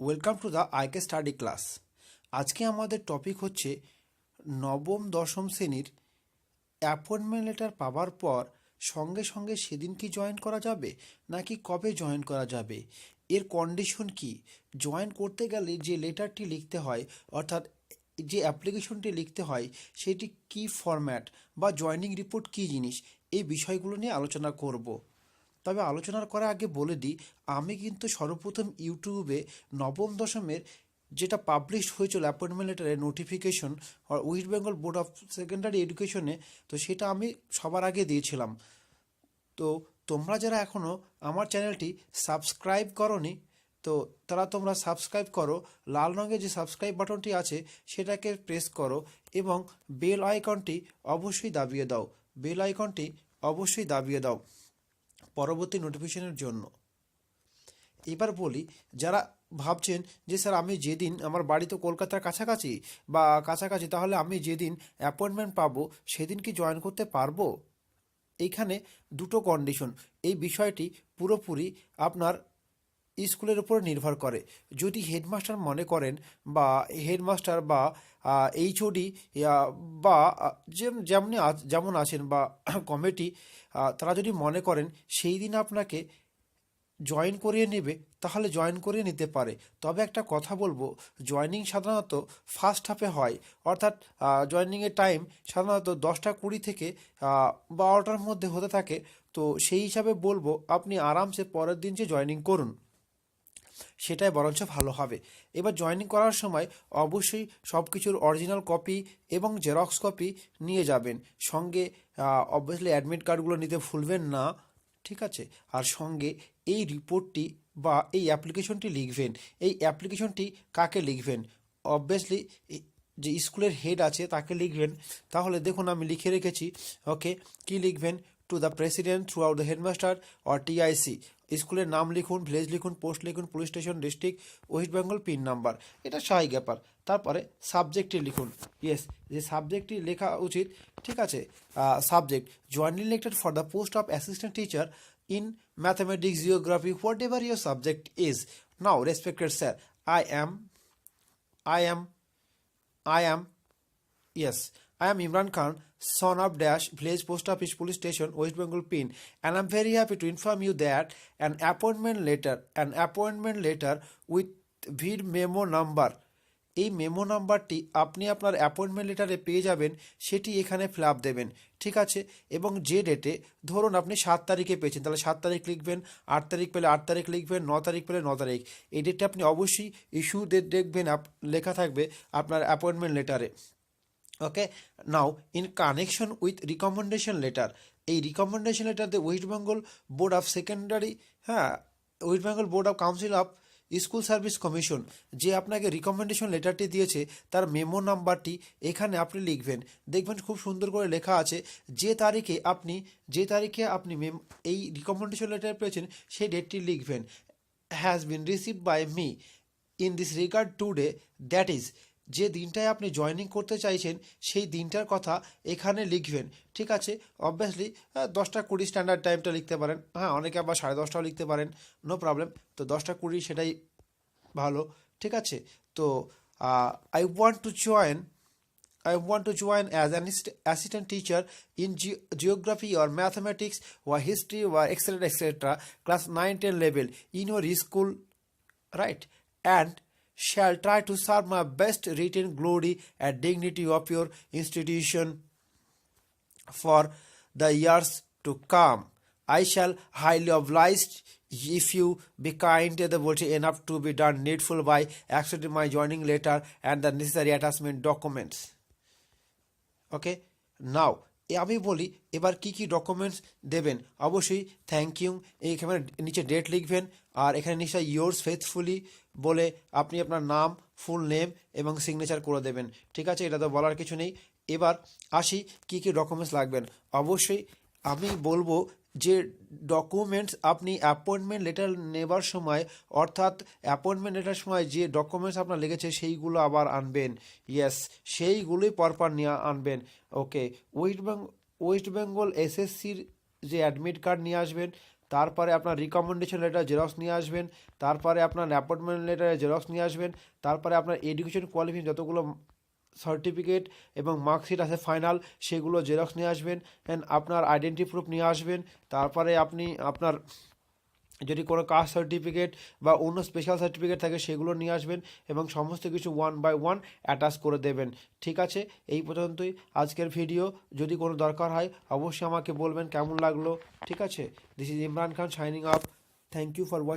Welcome to the IK study class. আজকে আমাদের topic হচ্ছে নবম দশম শ্রেণীর অ্যাপয়েন্টমেন্ট লেটার পাওয়ার পর সঙ্গে সঙ্গে সেদিন কি জয়েন করা যাবে নাকি কবে জয়েন করা যাবে, এর কন্ডিশন কি, জয়েন করতে গেলে যে লেটারটি লিখতে হয় অর্থাৎ যে অ্যাপ্লিকেশনটি লিখতে হয় সেটি কি ফরম্যাট বা জয়েনিং রিপোর্ট কি জিনিস, এই বিষয়গুলো নিয়ে আলোচনা করব। তবে আলোচনার করার আগে বলে দিই, আমি কিন্তু সর্বপ্রথম ইউটিউবে নবম দশমের যেটা পাবলিশ হয়েছিল অ্যাপয়েন্টমেন্ট লেটারের notification West Bengal board of secondary এডুকেশনে, তো সেটা আমি সবার আগে দিয়েছিলাম। তো তোমরা যারা এখনও আমার চ্যানেলটি সাবস্ক্রাইব করোনি, তো তোমরা সাবস্ক্রাইব করো, লাল রঙের যে সাবস্ক্রাইব বাটনটি আছে সেটাকে প্রেস করো এবং বেল আইকনটি অবশ্যই দাবিয়ে দাও, বেল আইকনটি অবশ্যই দাবিয়ে দাও পরবর্তী নোটিফিকেশনের জন্য। এবার বলি, যারা ভাবছেন যে স্যার আমি যেদিন, আমার বাড়ি তো কলকাতার কাছাকাছি তাহলে আমি যেদিন অ্যাপয়েন্টমেন্ট পাবো সেদিন কি জয়েন করতে পারবো? এইখানে দুটো কন্ডিশন। এই বিষয়টি পুরোপুরি আপনার স্কুলের উপর নির্ভর করে। যদি হেডমাস্টার মনে করেন বা হেডমাস্টার বা এইচওডি বা যেমন আছেন বা কমিটি, তারা যদি মনে করেন সেই দিন আপনাকে জয়েন করিয়ে নেবে তাহলে জয়েন করিয়ে নিতে পারে। তবে একটা কথা বলবো, জয়েনিং সাধারণত ফার্স্ট হাফে হয়, অর্থাৎ জয়েনিংয়ের টাইম সাধারণত 10:20 থেকে 12টার মধ্যে হতে থাকে। তো সেই হিসাবে বলবো আপনি আরামসে পরের দিন যে জয়েনিং করুন, সেটাই বরঞ্চ ভালো হবে। এবার জয়েনিং করার সময় অবশ্যই সব কিছুর অরিজিনাল কপি এবং জেরক্স কপি নিয়ে যাবেন সঙ্গে। অবভিয়াসলি অ্যাডমিট কার্ডগুলো নিতে ভুলবেন না, ঠিক আছে? আর সঙ্গে এই রিপোর্টটি বা এই অ্যাপ্লিকেশনটি লিখবেন। এই অ্যাপ্লিকেশনটি কাকে লিখবেন? অবভিয়াসলি যে স্কুলের হেড আছে তাকে লিখবেন। তাহলে দেখুন আমি লিখে রেখেছি। ওকে, কি লিখবেন? To the president through out the headmaster or TIC. স্কুলের নাম লিখুন, ভিলেজ লিখুন, পোস্ট লিখুন, police station, district, West Bengal, pin number, এটা স্বাভাবিক ব্যাপার। তারপরে সাবজেক্টটি লিখুন। ইয়েস, যে সাবজেক্টটি লেখা উচিত, ঠিক আছে? Subject joining letter for the post of assistant teacher in mathematics, geography, whatever your subject is. Now, respected sir, I am, yes, I am Imran Khan, son of Dash, village post office, police station, West Bengal pin, and I'm very happy to inform you that an appointment letter with vid memo number, এই memo নাম্বারটি আপনি আপনার appointment লেটারে পেয়ে যাবেন, সেটি এখানে fill up দেবেন, ঠিক আছে? এবং যে ডেটে, ধরুন আপনি 7 তারিখে পেয়েছেন তাহলে 7 তারিখ লিখবেন, 8 তারিখ পেলে 8 তারিখ লিখবেন, 9 তারিখ পেলে 9 তারিখ। এই ডেটটা আপনি অবশ্যই ইস্যু ডেট দেখবেন, লেখা থাকবে আপনার অ্যাপয়েন্টমেন্ট লেটারে। Okay, now in connection with recommendation letter, এই রিকমেন্ডেশন লেটার দিয়ে West Bengal board of secondary, West Bengal board of council of school service commission যে আপনাকে রিকমেন্ডেশন লেটারটি দিয়েছে তার মেমো নাম্বারটি এখানে আপনি লিখবেন। দেখবেন খুব সুন্দর করে লেখা আছে যে তারিখে আপনি এই রিকমেন্ডেশন লেটার পেয়েছেন সেই ডেটটি লিখবেন। Has been received by me in this regard today, that is, যে দিনটায় আপনি জয়েনিং করতে চাইছেন সেই দিনটার কথা এখানে লিখবেন, ঠিক আছে? অবভিয়াসলি 10:20 স্ট্যান্ডার্ড টাইমটা লিখতে পারেন, অনেকে আবার 10:30টাও লিখতে পারেন, নো প্রবলেম। তো 10:20 সেটাই ভালো, ঠিক আছে? তো I want to join as an assistant teacher in geography or mathematics or history or etc class 9-10 level in your school, right? And shall try to serve my best written glory and dignity of your institution for the years to come. I shall highly obliged if you be kind enough to be done needful by accepting my joining letter and the necessary attachment documents. ওকে, নাও আমি বলি এবার কি কি documents দেবেন। অবশ্যই thank you, এইখানে নিচে date লিখবেন আর এখানে নিশ্চয়ই ইয়োর্স ফেথফুলি বলে আপনি আপনার নাম, ফুল নেম এবং সিগনেচার করে দেবেন, ঠিক আছে? এটা তো বলার কিছু নেই। এবার আসি কি কি ডকুমেন্টস লাগবেন। অবশ্যই আমি বলবো যে ডকুমেন্টস আপনি অ্যাপয়েন্টমেন্ট লেটার নেবার সময়, অর্থাৎ অ্যাপয়েন্টমেন্ট লেটার সময় যে ডকুমেন্টস আপনার লেগেছে সেইগুলো আবার আনবেন। ইয়েস, সেইগুলোই পরপর নিয়ে আনবেন। ওকে, ওয়েস্ট বেঙ্গল এসএসসির যে অ্যাডমিট কার্ড নিয়ে আসবেন, তারপরে আপনার রিকমেন্ডেশন লেটার জেরক্স নিয়ে আসবেন, তারপরে আপনার অ্যাপয়েন্টমেন্ট লেটারের জেরক্স নিয়ে আসবেন, তারপরে আপনার এডুকেশন কোয়ালিফিকেশন যতগুলো সার্টিফিকেট এবং মার্কশিট আছে ফাইনাল সেগুলো জেরক্স নিয়ে আসবেন, অ্যান্ড আপনার আইডেন্টি প্রুফ নিয়ে আসবেন। তারপরে আপনি আপনার যদি কোনো কাস্ট সার্টিফিকেট বা অন্য স্পেশাল সার্টিফিকেট থাকে সেগুলো নিয়ে আসবেন এবং সমস্ত কিছু 1 বাই 1 অ্যাটাচ করে দেবেন। ঠিক আছে, এই পর্যন্তই আজকের ভিডিও। যদি কোনো দরকার হয় অবশ্যই আমাকে বলবেন কেমন লাগলো। ঠিক আছে, this is Imran Khan signing off. Thank you for watching.